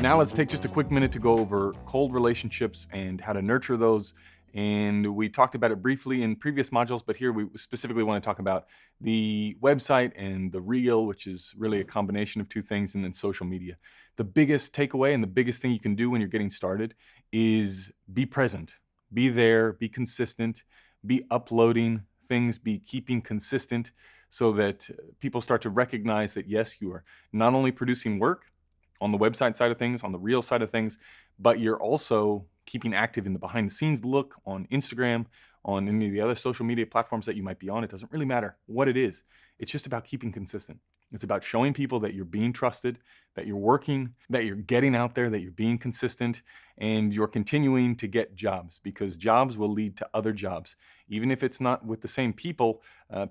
Now let's take just a quick minute to go over cold relationships and how to nurture those. And we talked about it briefly in previous modules, but here we specifically want to talk about the website and the reel, which is really a combination of two things, and then social media. The biggest takeaway and the biggest thing you can do when you're getting started is be present, be there, be consistent, be uploading things, be keeping consistent so that people start to recognize that, yes, you are not only producing work on the website side of things, on the real side of things, but you're also keeping active in the behind the scenes look on Instagram, on any of the other social media platforms that you might be on. It doesn't really matter what it is. It's just about keeping consistent. It's about showing people that you're being trusted, that you're working, that you're getting out there, that you're being consistent, and you're continuing to get jobs, because jobs will lead to other jobs. Even if it's not with the same people,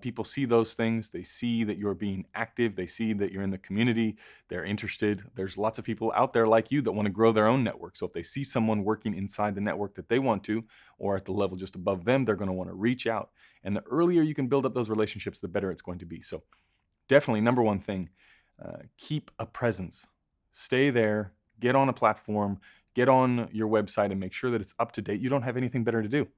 people see those things. They see that you're being active. They see that you're in the community. They're interested. There's lots of people out there like you that want to grow their own network. So if they see someone working inside the network that they want to, or at the level just above them, they're going to want to reach out. And the earlier you can build up those relationships, the better it's going to be. So definitely, number one thing, keep a presence. Stay there, get on a platform, get on your website and make sure that it's up to date. You don't have anything better to do.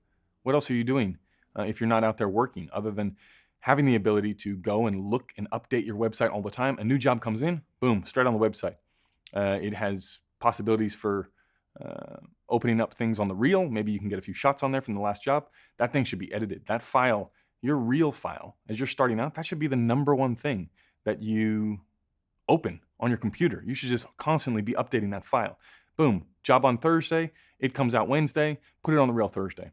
What else are you doing if you're not out there working, other than having the ability to go and look and update your website all the time? A new job comes in, boom, straight on the website. It has possibilities for opening up things on the reel. Maybe you can get a few shots on there from the last job. That thing should be edited. That file, your reel file, as you're starting out, that should be the number one thing that you open on your computer. You should just constantly be updating that file. Boom, job on Thursday, it comes out Wednesday, put it on the reel Thursday.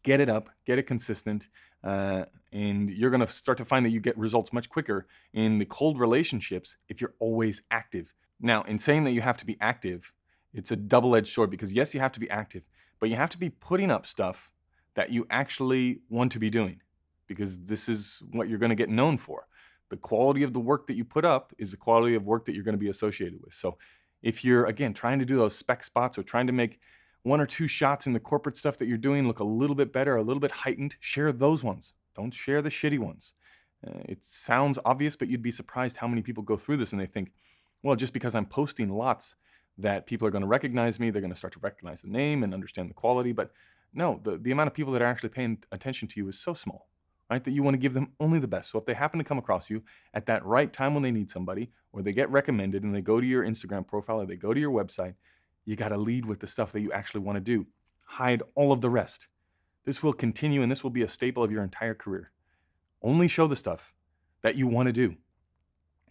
Get it up, get it consistent, and you're going to start to find that you get results much quicker in the cold relationships if you're always active. Now, in saying that you have to be active, it's a double-edged sword, because yes, you have to be active, but you have to be putting up stuff that you actually want to be doing, because this is what you're going to get known for. The quality of the work that you put up is the quality of work that you're going to be associated with. So if you're, again, trying to do those spec spots or trying to make one or two shots in the corporate stuff that you're doing look a little bit better, a little bit heightened, share those ones. Don't share the shitty ones. It sounds obvious, but you'd be surprised how many people go through this and they think, well, just because I'm posting lots, that people are going to recognize me, they're going to start to recognize the name and understand the quality. But no, the amount of people that are actually paying attention to you is so small, right, that you want to give them only the best. So if they happen to come across you at that right time when they need somebody, or they get recommended and they go to your Instagram profile or they go to your website, you got to lead with the stuff that you actually want to do. Hide all of the rest. This will continue, and this will be a staple of your entire career. Only show the stuff that you want to do.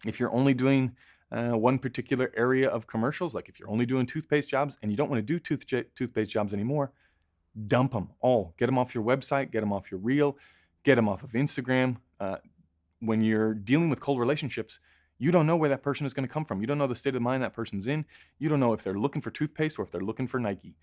If you're only doing one particular area of commercials, like if you're only doing toothpaste jobs and you don't want to do toothpaste jobs anymore, dump them all. Get them off your website, get them off your reel, get them off of Instagram. When you're dealing with cold relationships, you don't know where that person is going to come from. You don't know the state of mind that person's in. You don't know if they're looking for toothpaste or if they're looking for Nike,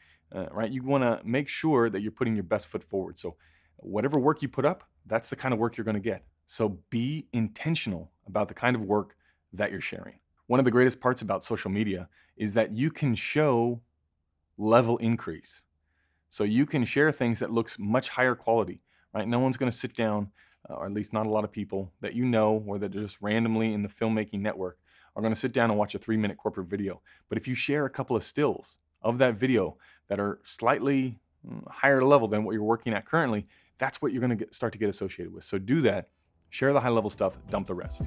right? You want to make sure that you're putting your best foot forward. So whatever work you put up, that's the kind of work you're going to get. So be intentional about the kind of work that you're sharing. One of the greatest parts about social media is that you can show level increase. So you can share things that looks much higher quality, right? No one's going to sit down, or at least not a lot of people that you know, or that are just randomly in the filmmaking network, are going to sit down and watch a 3-minute corporate video. But if you share a couple of stills of that video that are slightly higher level than what you're working at currently, that's what you're going to start to get associated with. So do that. Share the high level stuff, dump the rest.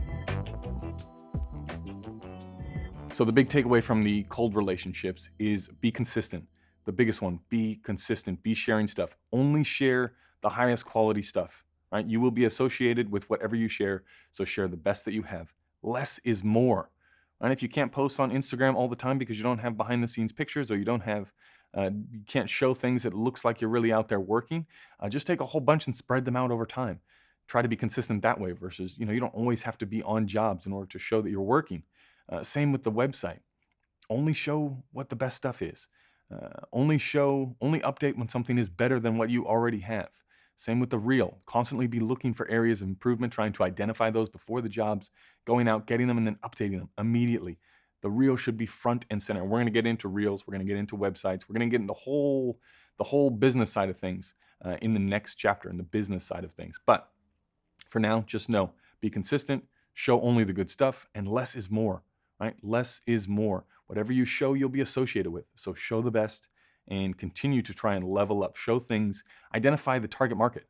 So the big takeaway from the cold relationships is be consistent. The biggest one, be consistent, be sharing stuff. Only share the highest quality stuff, right? You will be associated with whatever you share, so share the best that you have. Less is more, right? If you can't post on Instagram all the time because you don't have behind the scenes pictures, or you don't have, you can't show things that looks like you're really out there working, just take a whole bunch and spread them out over time. Try to be consistent that way versus, you don't always have to be on jobs in order to show that you're working. Same with the website. Only show what the best stuff is. Only update when something is better than what you already have. Same with the reel. Constantly be looking for areas of improvement, trying to identify those before the jobs, going out, getting them, and then updating them immediately. The reel should be front and center. We're going to get into reels. We're going to get into websites. We're going to get into the whole business side of things in the next chapter, in the business side of things. But for now, just know, be consistent, show only the good stuff, and less is more, right? Less is more. Whatever you show, you'll be associated with. So show the best and continue to try and level up, show things, identify the target market.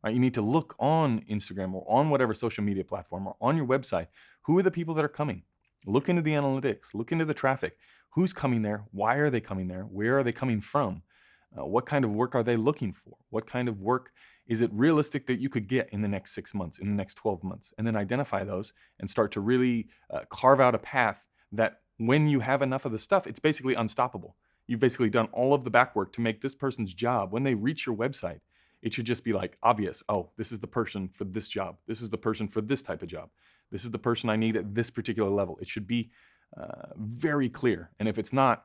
Right? You need to look on Instagram or on whatever social media platform or on your website. Who are the people that are coming? Look into the analytics, look into the traffic. Who's coming there? Why are they coming there? Where are they coming from? What kind of work are they looking for? What kind of work is it realistic that you could get in the next 6 months, in the next 12 months? And then identify those and start to really carve out a path that when you have enough of the stuff, it's basically unstoppable. You've basically done all of the back work to make this person's job, when they reach your website, it should just be like obvious. Oh, this is the person for this job. This is the person for this type of job. This is the person I need at this particular level. It should be very clear. And if it's not,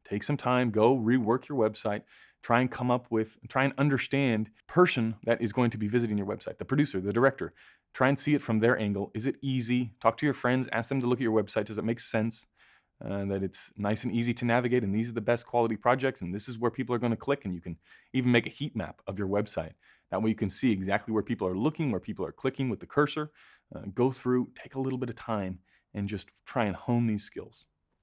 take some time, go rework your website, try and understand person that is going to be visiting your website, the producer, the director. Try and see it from their angle. Is it easy? Talk to your friends, ask them to look at your website. Does it make sense? That it's nice and easy to navigate, and these are the best quality projects, and this is where people are going to click, and you can even make a heat map of your website. That way you can see exactly where people are looking, where people are clicking with the cursor. Go through, take a little bit of time, and just try and hone these skills.